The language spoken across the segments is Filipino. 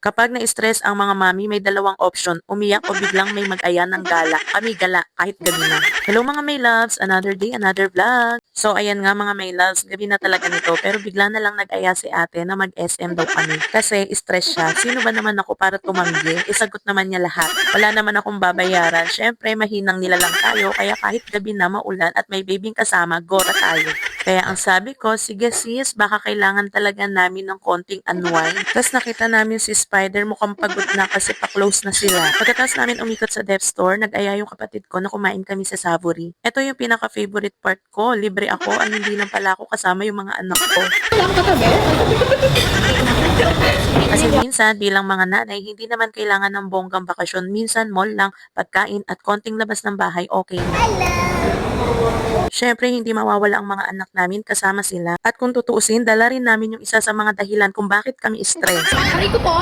Kapag na-stress ang mga mami, may dalawang option, umiyak o biglang may mag-aya ng gala. Kami gala, kahit gabi na. Hello mga may loves, another day, another vlog. So ayan nga mga may loves, gabi na talaga nito, pero bigla na lang nag-aya si ate na mag-SM daw kami. Kasi stress siya. Sino ba naman ako para tumanggi? Isagot naman niya lahat. Wala naman akong babayaran. Syempre, mahinang nila lang tayo, kaya kahit gabi na maulan at may babing kasama, gora tayo. Kaya ang sabi ko, sige sis, baka kailangan talaga namin ng konting unwind. Tapos nakita namin si Spider, mukhang pagod na kasi pa-close na sila. Pagkatapos namin umikot sa Dep Store, nag-aya yung kapatid ko na kumain kami sa Savory. Ito yung pinaka-favorite part ko, libre ako, ay hindi lang pala ako kasama yung mga anak ko. Kasi minsan, bilang mga nanay, hindi naman kailangan ng bonggang bakasyon. Minsan, mall lang, pagkain at konting labas ng bahay, okay na. Syempre, hindi mawawala ang mga anak namin kasama sila. At kung tutuusin, dala rin namin yung isa sa mga dahilan kung bakit kami stress. Aray ko po!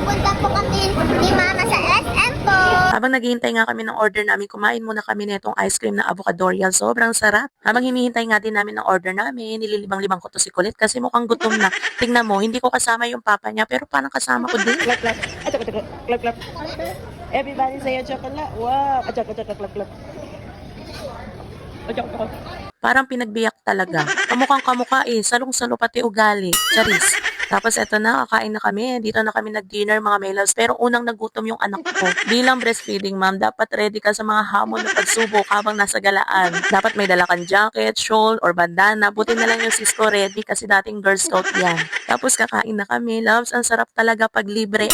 Pupunta po kami ni Mama sa SM po. Habang naghihintay nga kami ng order namin, kumain muna kami nitong ice cream na avocadorial. Sobrang sarap. Habang hinihintay nga din namin ng order namin, nililibang-libang ko to si Kulit kasi mukhang gutom na. Tingnan mo, hindi ko kasama yung papa niya, pero parang kasama ko din. Clap, clap. Clap, clap. Everybody say a chocolate. Wow. A chocolate, clap, clap. A chocolate. Parang pinagbiyak talaga. Kamukhang kamukha salong-salo pati ugali. Charis. Tapos eto na, kakain na kami. Dito na kami nag-dinner mga may loves. Pero unang nagutom yung anak ko. Bilang breastfeeding mom, dapat ready ka sa mga hamon na pagsubok habang nasa galaan. Dapat may dala kang jacket, shawl, or bandana. Buti na lang yung sis ko ready kasi dating Girl Scout yan. Tapos kakain na kami. Loves, ang sarap talaga pag libre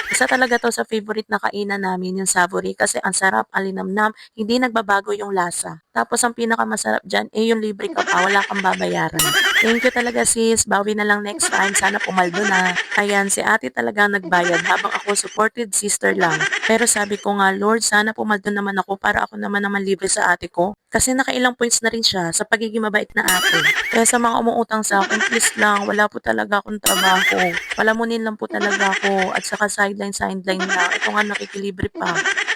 Isa talaga to sa favorite na kainan namin yung Savory kasi ang sarap, ang linamnam, hindi nagbabago yung lasa. Tapos ang pinakamasarap dyan, yung libre ka pa, wala kang babayaran. Thank you talaga sis, bawi na lang next time, sana pumaldo na. Ayan, si ate talaga nagbayad habang ako supported sister lang. Pero sabi ko nga, Lord, sana pumaldo naman ako para ako naman libre sa ate ko. Kasi nakailang points na rin siya sa pagiging mabait na ate. Kaya sa mga umuutang sa akin, please lang, wala po talaga akong trabaho. Palamunin lang po talaga ako at saka sideline lang. Ito nga nakikilibre pa.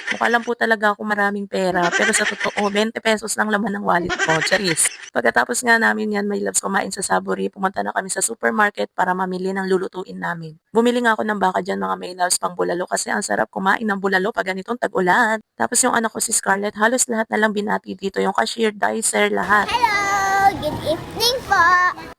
Mukha lang po talaga ako maraming pera, pero sa totoo, 20 pesos lang laman ng wallet ko, charis. Pagkatapos nga namin yan, my loves, kumain sa Savory, pumunta na kami sa supermarket para mamili ng lulutuin namin. Bumili nga ako ng baka dyan mga my loves pang bulalo kasi ang sarap kumain ng bulalo pag ganitong tag-ulan. Tapos yung anak ko si Scarlett, halos lahat na lang binati dito, yung cashier, dicer, lahat. Hello! Good evening po.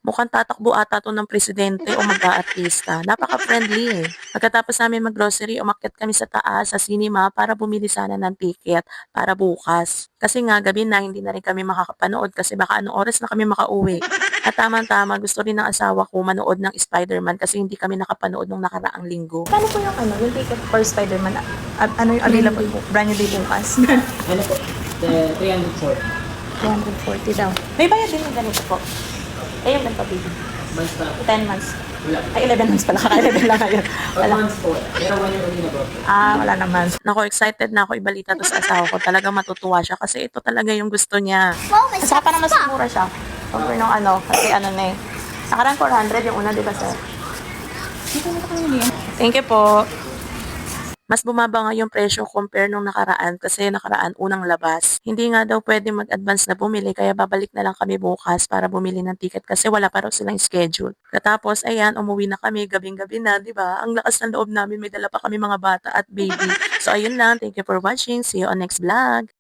Mukhang tatakbo ata to ng presidente o mag-aartista. Napaka-friendly Pagkatapos namin mag-grocery, umakyat kami sa taas sa cinema para bumili sana ng ticket para bukas. Kasi nga gabi na hindi na rin kami makakapanood kasi baka anong oras na kami makauwi. At tamang-tama, gusto rin ng asawa ko manood ng Spider-Man kasi hindi kami nakapanood nung nakaraang linggo. Paano po yung ticket for Spider-Man? Ano yung available po? Brand new day bukas. Ano po? The 340. 240 daw. May bayad din ng ganito po. Yung ganito, baby. Months pa. 10 months. Wala. Ay, 11 months pala. Kaka-11 lang ngayon. Or months po. Pero 1 year only na po. Wala naman. Nako, excited na ako ibalita to sa asawa ko. Talagang matutuwa siya kasi ito talaga yung gusto niya. Wow, may Saka parang mas pa. mura siya. Compare nung kasi na eh. Nakaraan 400 yung una, di ba sir? Thank you po. Mas bumaba nga yung presyo compare nung nakaraan kasi nakaraan unang labas. Hindi nga daw pwede mag-advance na bumili kaya babalik na lang kami bukas para bumili ng ticket kasi wala pa raw silang schedule. Katapos, ayan, umuwi na kami gabing-gabi na, di ba? Ang lakas ng loob namin, may dala pa kami mga bata at baby. So ayun lang, thank you for watching. See you on next vlog.